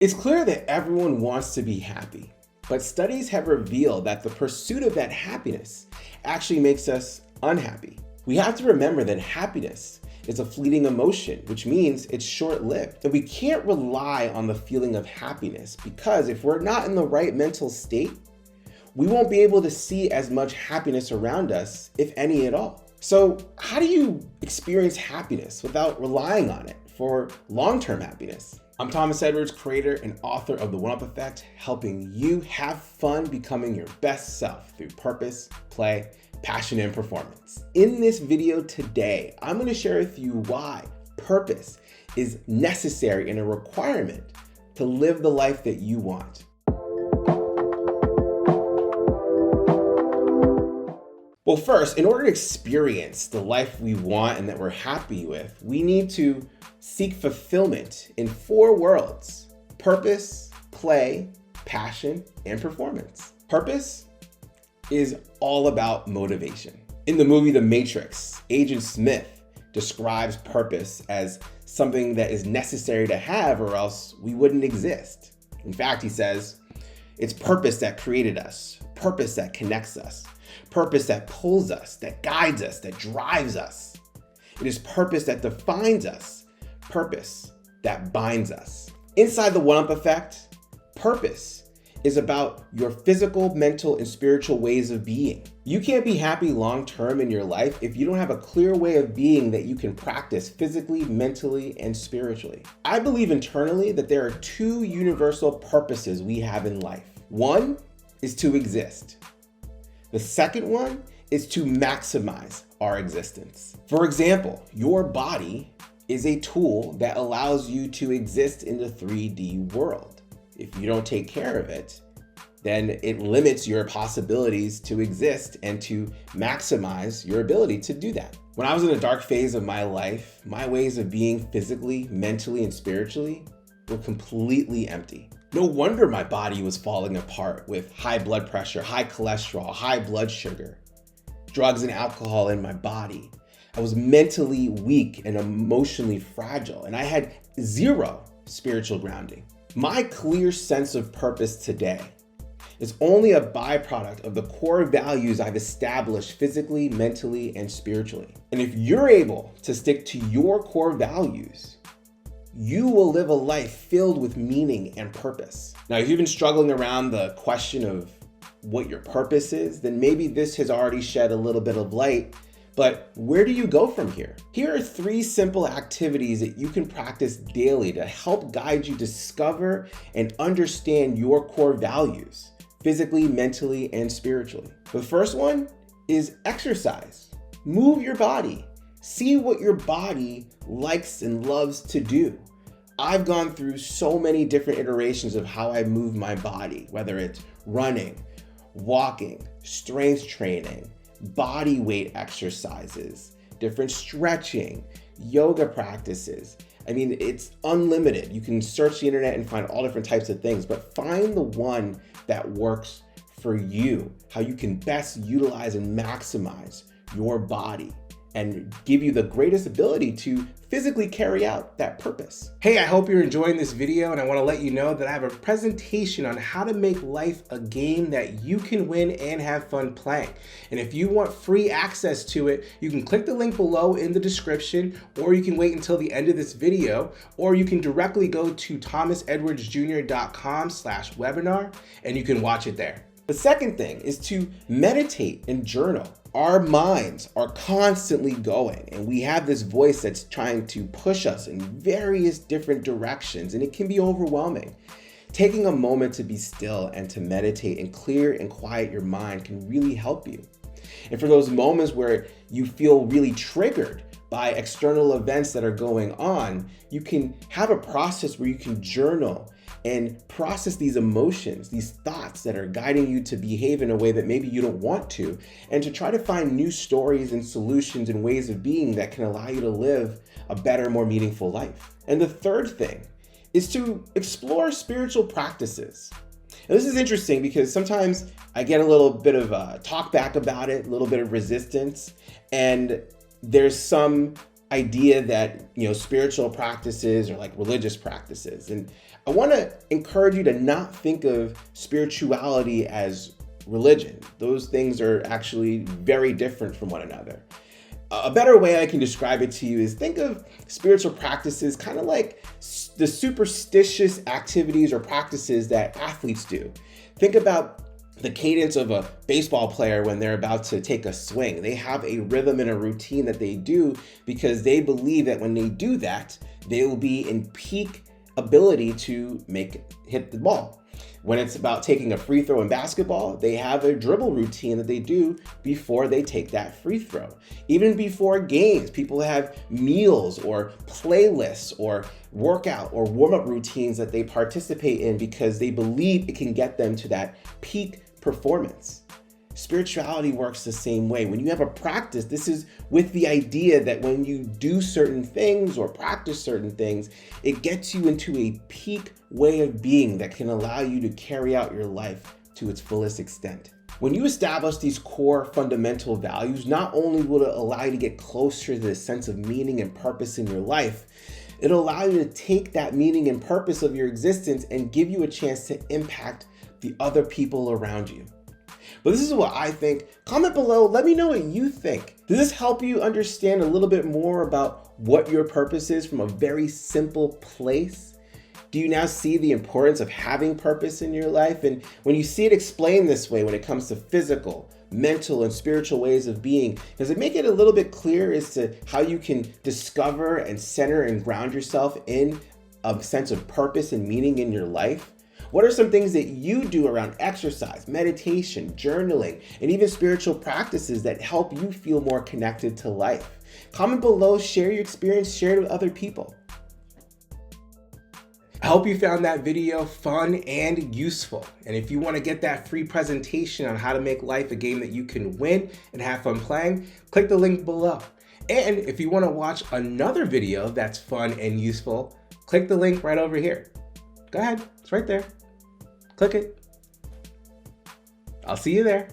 It's clear that everyone wants to be happy, but studies have revealed that the pursuit of that happiness actually makes us unhappy. We have to remember that happiness is a fleeting emotion, which means it's short-lived. And we can't rely on the feeling of happiness because if we're not in the right mental state, we won't be able to see as much happiness around us, if any at all. So how do you experience happiness without relying on it for long-term happiness? I'm Thomas Edwards, creator and author of The One-Up Effect, helping you have fun becoming your best self through purpose, play, passion, and performance. In this video today, I'm going to share with you why purpose is necessary and a requirement to live the life that you want. Well, first, in order to experience the life we want and that we're happy with, we need to seek fulfillment in 4 worlds: purpose, play, passion, and performance. Purpose is all about motivation. In the movie The Matrix, Agent Smith describes purpose as something that is necessary to have or else we wouldn't exist. In fact, he says, it's purpose that created us, purpose that connects us, purpose that pulls us, that guides us, that drives us. It is purpose that defines us, purpose that binds us. Inside the One-Up Effect, purpose is about your physical, mental, and spiritual ways of being. You can't be happy long-term in your life if you don't have a clear way of being that you can practice physically, mentally, and spiritually. I believe internally that there are 2 universal purposes we have in life. One is to exist. The second one is to maximize our existence. For example, your body is a tool that allows you to exist in the 3D world. If you don't take care of it, then it limits your possibilities to exist and to maximize your ability to do that. When I was in a dark phase of my life, my ways of being physically, mentally, and spiritually were completely empty. No wonder my body was falling apart with high blood pressure, high cholesterol, high blood sugar, drugs and alcohol in my body. I was mentally weak and emotionally fragile, and I had 0 spiritual grounding. My clear sense of purpose today is only a byproduct of the core values I've established physically, mentally, and spiritually. And if you're able to stick to your core values, you will live a life filled with meaning and purpose. Now, if you've been struggling around the question of what your purpose is, then maybe this has already shed a little bit of light. But where do you go from here? Here are 3 simple activities that you can practice daily to help guide you discover and understand your core values, physically, mentally, and spiritually. The first one is exercise. Move your body. See what your body likes and loves to do. I've gone through so many different iterations of how I move my body, whether it's running, walking, strength training, body weight exercises, different stretching, yoga practices. I mean, it's unlimited. You can search the internet and find all different types of things, but find the one that works for you, how you can best utilize and maximize your body and give you the greatest ability to physically carry out that purpose. Hey, I hope you're enjoying this video, and I want to let you know that I have a presentation on how to make life a game that you can win and have fun playing. And if you want free access to it, you can click the link below in the description, or you can wait until the end of this video, or you can directly go to thomasedwardsjr.com/webinar and you can watch it there. The second thing is to meditate and journal. Our minds are constantly going, and we have this voice that's trying to push us in various different directions, and it can be overwhelming. Taking a moment to be still and to meditate and clear and quiet your mind can really help you. And for those moments where you feel really triggered by external events that are going on, you can have a process where you can journal and process these emotions, these thoughts that are guiding you to behave in a way that maybe you don't want to, and to try to find new stories and solutions and ways of being that can allow you to live a better, more meaningful life. And the third thing is to explore spiritual practices. And this is interesting because sometimes I get a little bit of talk back about it, a little bit of resistance, and there's some idea that, spiritual practices are like religious practices. And I want to encourage you to not think of spirituality as religion. Those things are actually very different from one another. A better way I can describe it to you is think of spiritual practices kind of like the superstitious activities or practices that athletes do. Think about the cadence of a baseball player when they're about to take a swing. They have a rhythm and a routine that they do because they believe that when they do that, they will be in peak ability to hit the ball. When it's about taking a free throw in basketball, they have a dribble routine that they do before they take that free throw. Even before games, people have meals or playlists or workout or warm-up routines that they participate in because they believe it can get them to that peak performance. Spirituality works the same way. When you have a practice, this is with the idea that when you do certain things or practice certain things, it gets you into a peak way of being that can allow you to carry out your life to its fullest extent. When you establish these core fundamental values, not only will it allow you to get closer to the sense of meaning and purpose in your life, it'll allow you to take that meaning and purpose of your existence and give you a chance to impact the other people around you. But this is what I think. Comment below, let me know what you think. Does this help you understand a little bit more about what your purpose is from a very simple place? Do you now see the importance of having purpose in your life? And when you see it explained this way, when it comes to physical, mental, and spiritual ways of being, does it make it a little bit clear as to how you can discover and center and ground yourself in a sense of purpose and meaning in your life? What are some things that you do around exercise, meditation, journaling, and even spiritual practices that help you feel more connected to life? Comment below, share your experience, share it with other people. I hope you found that video fun and useful. And if you want to get that free presentation on how to make life a game that you can win and have fun playing, click the link below. And if you want to watch another video that's fun and useful, click the link right over here. Go ahead, it's right there. Click it. I'll see you there.